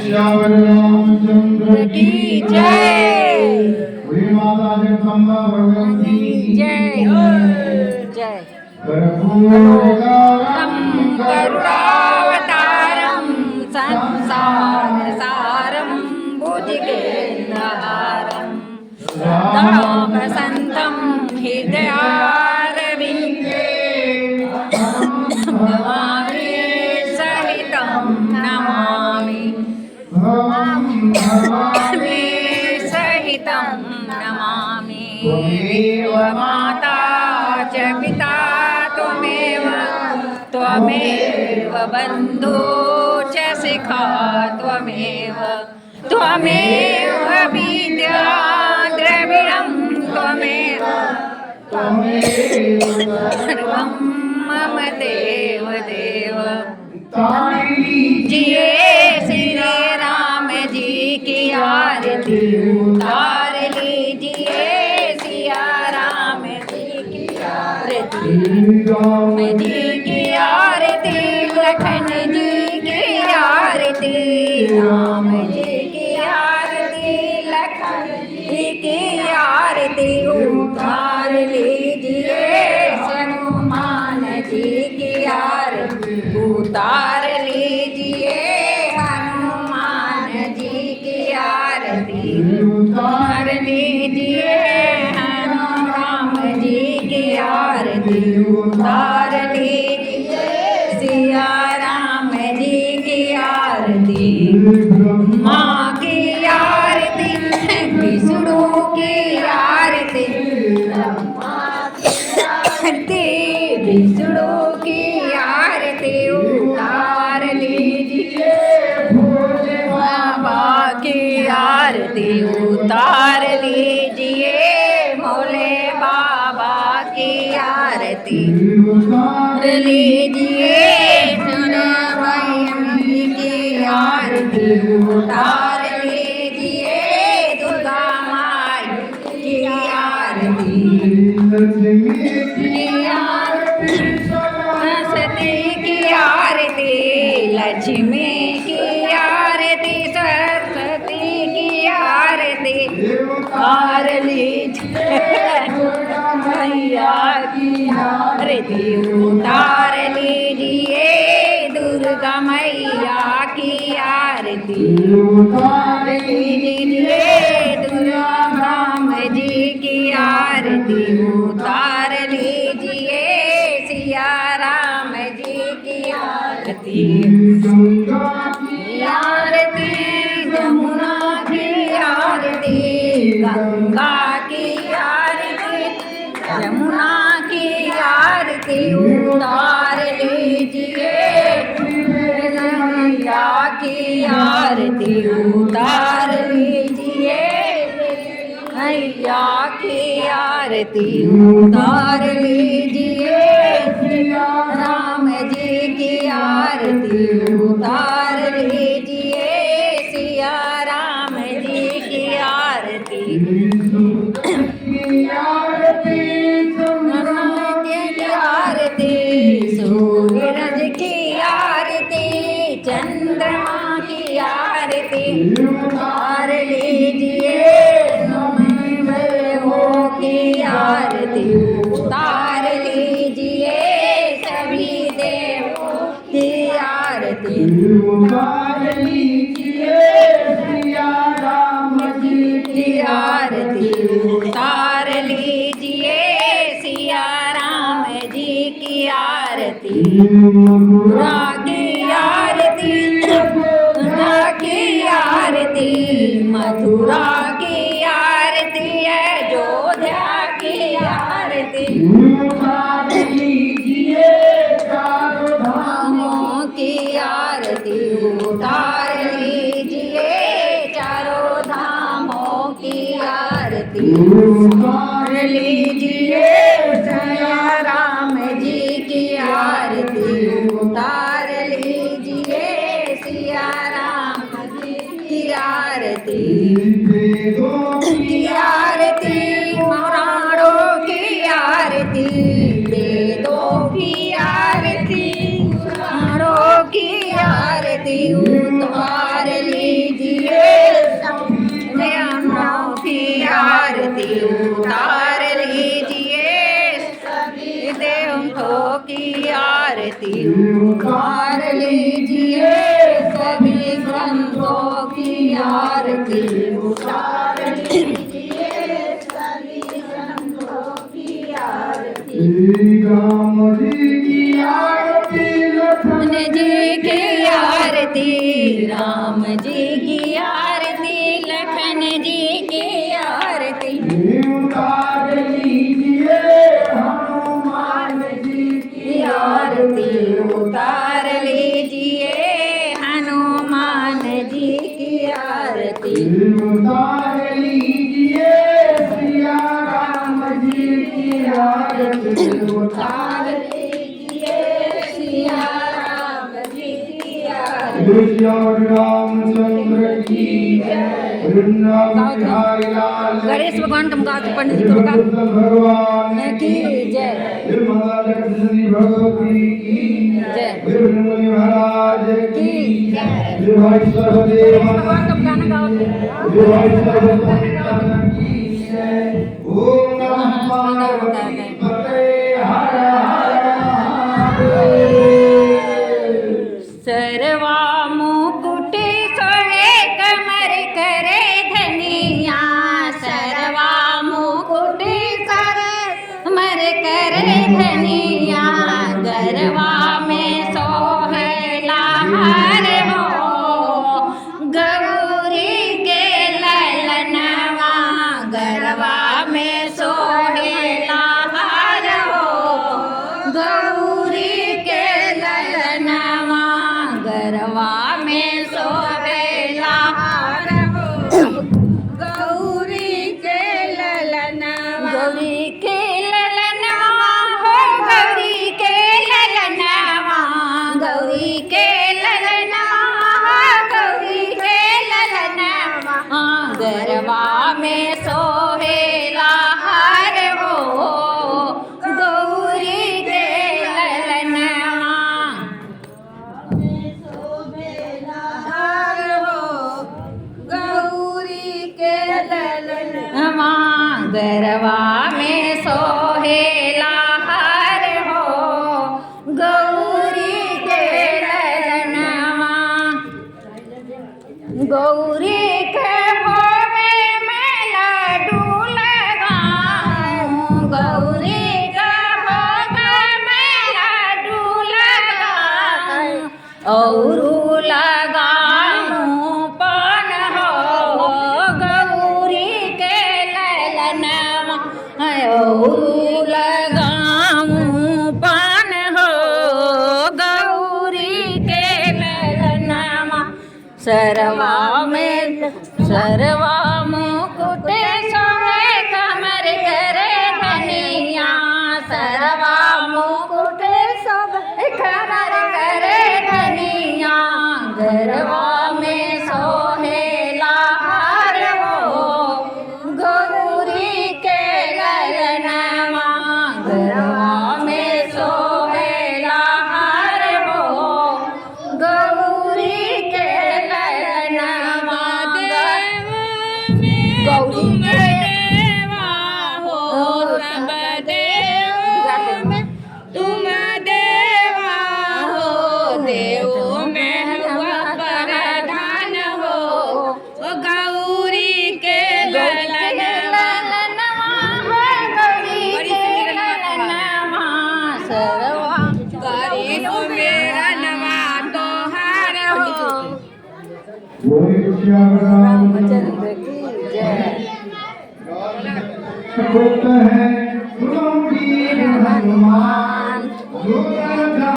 श्यावर रामचंद्र की जय। श्री माता जगदम्बा भगवती की जय जय। कर्पूरगौरम करुणावतारम संसार सारम भुजगेन्द्रहारम दामसंतं हृदयारविन्दे नमामि सहितं नमामि नमामि सहितं नमामि। त्वमेव माता च पिता त्वमेव त्वमेव बन्धु च शिखा त्वमेव त्वमेव विद्या द्रविणं त्वमेव सर्वं मम देव देव। जिए श्री राम जी की आरती उतार लीजिए सिया राम जी की आरती जी की आरती लखन जी की आरती राम जी की आरती लखन जी की आरती उतार लीजिए हनुमान जी की आरती उतार लीजिए हनुमान जी की आरती उतार लीजिए राम जी की आरती उतार लीजिए सिया राम जी की आरती। माँ की आरती विष्णु की आरती विष्णु की आरती उतार लीजिए बाबा की आरती उतार लीजिए भोले बाबा की आरती उतार लीजिए सुनमयी की आरती उतार लीजिए दुर्गा माई की आरती सरस्वती की आरती लक्ष्मी की आरती सरस्वती की आरती उतार लीजिए मैया की आरती उतार लीजिए दुर्गा मैया की आरती उतार लीजिए दुर्गा राम जी की आरती उतार लीजिए सिया राम जी की आरती आरती यमुना की आरती गंगा की आरती यमुना की आरती उतार लीजिए मैया की आरती उतार लीजिए मैया की आरती उतार लीजिए राम जी की आरती उतार लीजिए सिया राम जी की आरती आरती सूरज की आरती चंद्रमा की आरती उतार लीजिए की आरती उतार लीजिए सभी देवों की आरती उतार लीजिए सिया राम जी की आरती उतार लीजिए सिया राम जी की आरती मथुरा की आरती मथुरा की आरती मथुरा की आरती अयोध्या की आरती उतार लीजिए चारों धामों की आरती उतार लीजिए चारों धामों की आरती उतार लीजिए सिया राम जी की आरती उतार लीजिए सिया राम जी की आरती आरती पुराणों की आरती वेदों की आरती पुराणों की आरती उतार ली आरती उतार लीजिए सभी संतों की आरती। श्री राम जी की आरती लखन जी की आरती राम जी की आरती लखन जी की आरती उतार लीजिए हनुमान जी की आरती उतार लीजिए हनुमान जी की आरती उतार लीजिए सिया राम जी की आरती उतार लीजिए सिया राम जी की आरती। श्री रामचंद्र की जय। वृंदावन बिहारी लाल गणेश भगवान तुम गाते पंडित जी का भगवान की जय। माता लक्ष्मी भगवती की जय। मुनि महाराज की जय। भाई सर्वदेव भगवान तुम गाना गाओ भाई सर्वदेव की जय। ओम नमः पार्वती हर हर महादेव। सर्वा मुकुट सोहे कमर करे धनिया सर्वा मुकुट करे कमर करे धनिया गरवा में सोहेला हार हो गौरी के ललनवा गरवा में सोहेला हार हो गौरी के ललनवा गरवा में सोहेला हार हो गौरी के ललनवा गौरी के ललनवा हो गौरी के ललनवा गौरी के ललनवा गौरी के ललनवा गरवा में सोहेला हार हो गौरी के ललनवा गौरी के ललनवा गरवा में सोहेला हार हो गौरी के ललनवा गौरी के भोगे में लाडू लगाऊं गौरी का भोग में लाडू लगाऊं और लगाऊं पान हो गौरी के ललनवा और लगाऊं पान हो गौरी के ललनवा सरवा मुकुट सोहे कमर करे धनिया सरवा मुकुट सोहे कमर करे धनिया गरवा में सोहेला हार हो गौरी के ललनवा गरवा में सोहेला हार हो गौरी के ललनवा गौरी के देवा हो सब देव में तुम देवा हो देव में हुआ प्रधान हो गौरी के ललनवा हो गौरी के ललनवा सरवा गौरी मेरा नवा तोहार हो रामचंद्र की जय। है